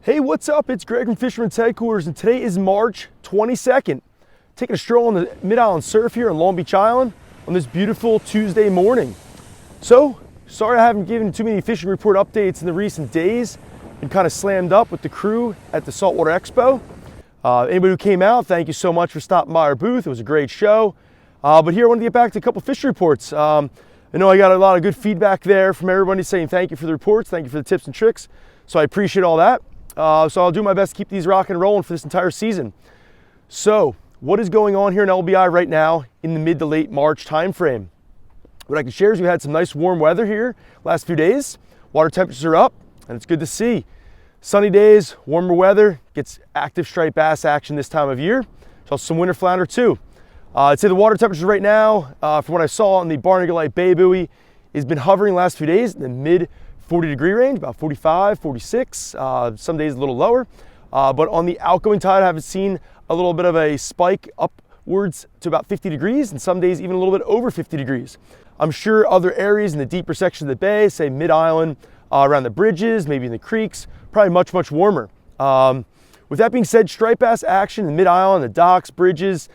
Hey, what's up? It's Greg from Fisherman's Headquarters, and today is March 22nd. Taking a stroll on the Mid-Island surf here on Long Beach Island on this beautiful Tuesday morning. So, sorry I haven't given too many fishing report updates in the recent days. Been kind of slammed up with the crew at the Saltwater Expo. Anybody who came out, thank you so much for stopping by our booth. It was a great show. But here I want to get back to a couple fish reports. I know I got a lot of good feedback there from everybody saying thank you for the reports, thank you for the tips and tricks. So I appreciate all that. So I'll do my best to keep these rocking and rolling for this entire season. So what is going on here in LBI right now in the mid to late March timeframe? What I can share is we had some nice warm weather here last few days. Water temperatures are up and it's good to see. Sunny days, warmer weather, gets active striped bass action this time of year. So some winter flounder too. I'd say the water temperatures right now, from what I saw on the Barnegat Light Bay buoy, has been hovering the last few days in the mid 40-degree range, about 45, 46, some days a little lower. But on the outgoing tide, I haven't seen a little bit of a spike upwards to about 50 degrees, and some days even a little bit over 50 degrees. I'm sure other areas in the deeper section of the bay, say mid-island, around the bridges, maybe in the creeks, probably much, much warmer. With that being said, striped bass action in mid-island, the docks, bridges,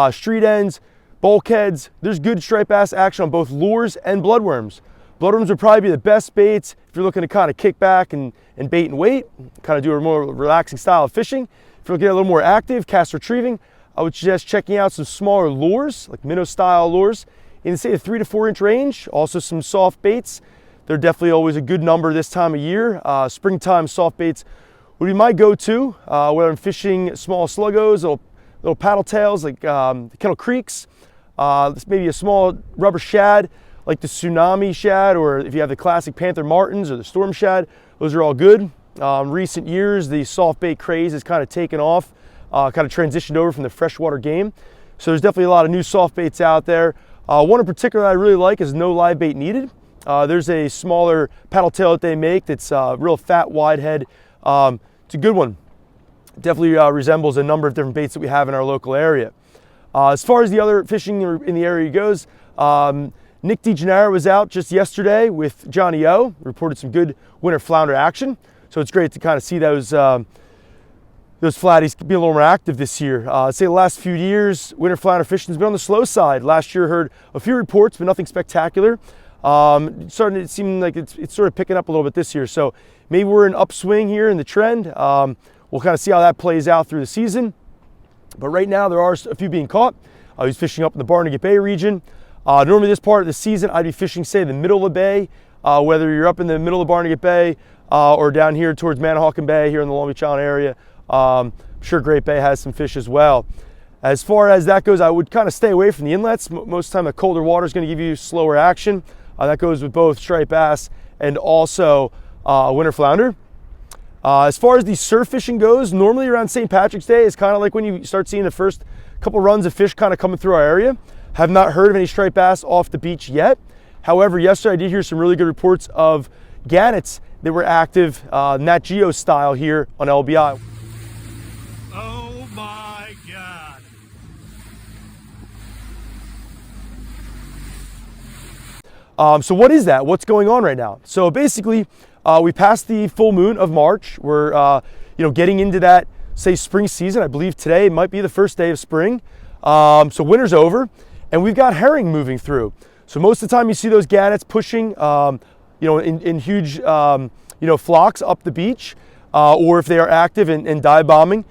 street ends, bulkheads, there's good striped bass action on both lures and bloodworms. Bloodworms would probably be the best baits if you're looking to kind of kick back and bait and wait, kind of do a more relaxing style of fishing. If you're looking to get a little more active, cast retrieving, I would suggest checking out some smaller lures, like minnow style lures, in say the 3 to 4 inch range. Also some soft baits. They're definitely always a good number this time of year. Springtime soft baits would be my go-to, whether I'm fishing small sluggos, little paddle tails like the Kettle Creeks, maybe a small rubber shad, like the Tsunami shad, or if you have the classic Panther Martins or the Storm shad, those are all good. Recent years, the soft bait craze has kind of taken off, kind of transitioned over from the freshwater game. So there's definitely a lot of new soft baits out there. One in particular that I really like is no live bait needed. There's a smaller paddle tail that they make that's real fat, wide head. It's a good one. Definitely resembles a number of different baits that we have in our local area. As far as the other fishing in the area goes, Nick DeGennaro was out just yesterday with Johnny O, reported some good winter flounder action. So it's great to kind of see those flatties be a little more active this year. I'd say the last few years, winter flounder fishing has been on the slow side. Last year heard a few reports, but nothing spectacular. Starting to seem like it's sort of picking up a little bit this year. So maybe we're in upswing here in the trend. We'll kind of see how that plays out through the season. But right now there are a few being caught. I was fishing up in the Barnegat Bay region. Normally this part of the season, I'd be fishing, say, the middle of the bay, whether you're up in the middle of Barnegat Bay or down here towards Manahawkin Bay here in the Long Beach Island area. I'm sure Great Bay has some fish as well. As far as that goes, I would kind of stay away from the inlets. Most of the time, the colder water is going to give you slower action. That goes with both striped bass and also winter flounder. As far as the surf fishing goes, normally around St. Patrick's Day is kind of like when you start seeing the first couple runs of fish kind of coming through our area. Have not heard of any striped bass off the beach yet. However, yesterday I did hear some really good reports of gannets that were active, Nat Geo style here on LBI. Oh my God. So what is that? What's going on right now? So basically, we passed the full moon of March. We're getting into that, say, spring season. I believe today might be the first day of spring. So winter's over. And we've got herring moving through. So most of the time you see those gannets pushing, in huge, flocks up the beach, or if they are active and dive bombing,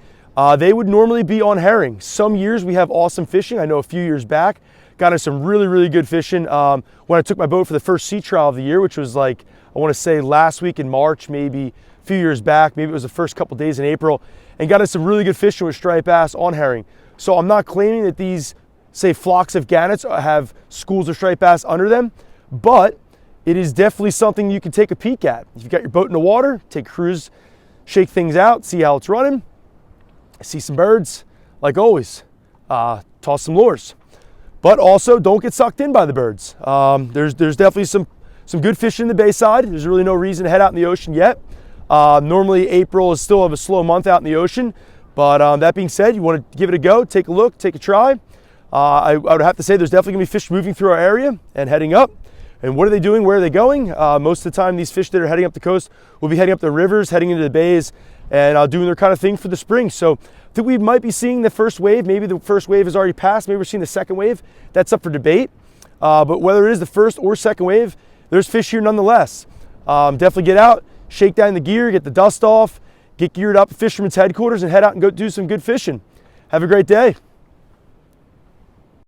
they would normally be on herring. Some years we have awesome fishing. I know a few years back, got us some really, really good fishing. When I took my boat for the first sea trial of the year, which was like, I want to say last week in March, maybe a few years back, maybe it was the first couple days in April, and got us some really good fishing with striped bass on herring. So I'm not claiming that these, say, flocks of gannets have schools of striped bass under them, but it is definitely something you can take a peek at. If you've got your boat in the water, take a cruise, shake things out, see how it's running, see some birds, like always, toss some lures. But also don't get sucked in by the birds. There's definitely some good fish in the bayside. There's really no reason to head out in the ocean yet. Normally April is still of a slow month out in the ocean, but that being said, you want to give it a go, take a look, take a try. I would have to say there's definitely going to be fish moving through our area and heading up. And what are they doing? Where are they going? Most of the time, these fish that are heading up the coast will be heading up the rivers, heading into the bays, and doing their kind of thing for the spring. So I think we might be seeing the first wave. Maybe the first wave has already passed. Maybe we're seeing the second wave. That's up for debate. But whether it is the first or second wave, there's fish here nonetheless. Definitely get out, shake down the gear, get the dust off, get geared up at Fisherman's Headquarters, and head out and go do some good fishing. Have a great day.